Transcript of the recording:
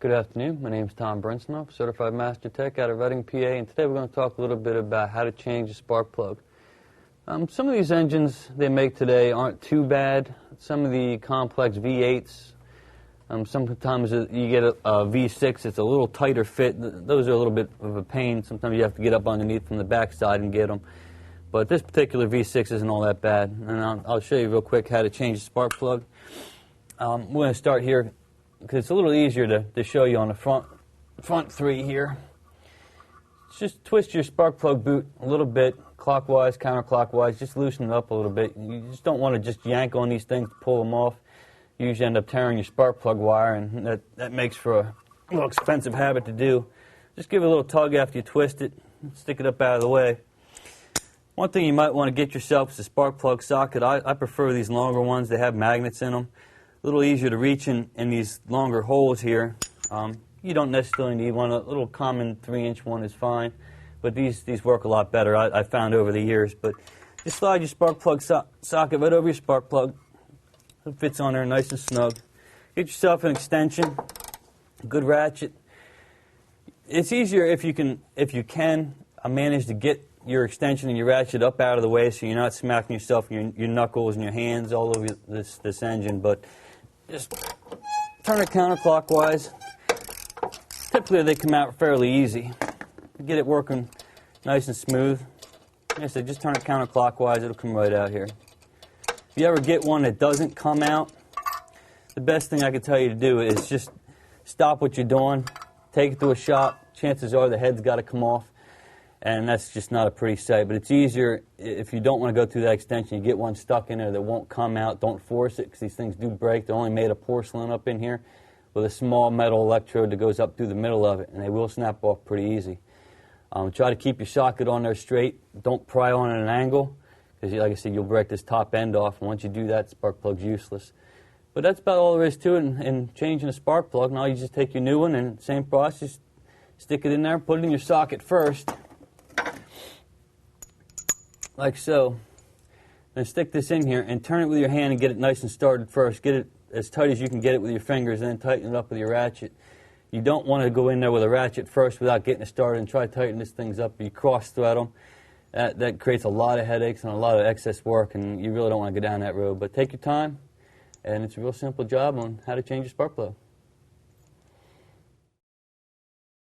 Good afternoon. My name is Tom Brinsnoff, Certified Master Tech out of Reading, PA, and today we're going to talk a little bit about how to change a spark plug. Some of these engines they make today aren't too bad. Some of the complex V8s, sometimes you get a V6, it's a little tighter fit. Those are a little bit of a pain. Sometimes you have to get up underneath from the back side and get them. But this particular V6 isn't all that bad. And I'll show you real quick how to change the spark plug. We're going to start here because it's a little easier to show you on the front three here. Just twist your spark plug boot a little bit, clockwise, counterclockwise, just loosen it up a little bit. You just don't want to just yank on these things to pull them off. You usually end up tearing your spark plug wire, and that makes for a little expensive habit to do. Just give it a little tug after you twist it, stick it up out of the way. One thing you might want to get yourself is a spark plug socket. I prefer these longer ones. They have magnets in them. A little easier to reach in these longer holes here. You don't necessarily need one. A little common 3-inch one is fine, but these work a lot better, I found over the years. But just slide your spark plug socket right over your spark plug. It fits on there nice and snug. Get yourself an extension, a good ratchet. It's easier if you can manage to get your extension and your ratchet up out of the way so you're not smacking yourself, your knuckles and your hands all over this engine. But just turn it counterclockwise. Typically they come out fairly easy. Get it working nice and smooth. Like I said, just turn it counterclockwise, it'll come right out here. If you ever get one that doesn't come out, the best thing I can tell you to do is just stop what you're doing, take it to a shop. Chances are the head's got to come off, and that's just not a pretty sight. But it's easier if you don't want to go through that extension. You get one stuck in there that won't come out. Don't force it because these things do break. They're only made of porcelain up in here with a small metal electrode that goes up through the middle of it, and they will snap off pretty easy. Try to keep your socket on there straight. Don't pry on at an angle because, like I said, you'll break this top end off. And once you do that, the spark plug's useless. But that's about all there is to it in changing a spark plug. Now you just take your new one and same process. Stick it in there, put it in your socket first, like so. Then stick this in here and turn it with your hand and get it nice and started first. Get it as tight as you can get it with your fingers, and then tighten it up with your ratchet. You don't want to go in there with a ratchet first without getting it started and try to tighten this things up. You cross-thread them. That creates a lot of headaches and a lot of excess work, and you really don't want to go down that road. But take your time, and it's a real simple job on how to change your spark plug.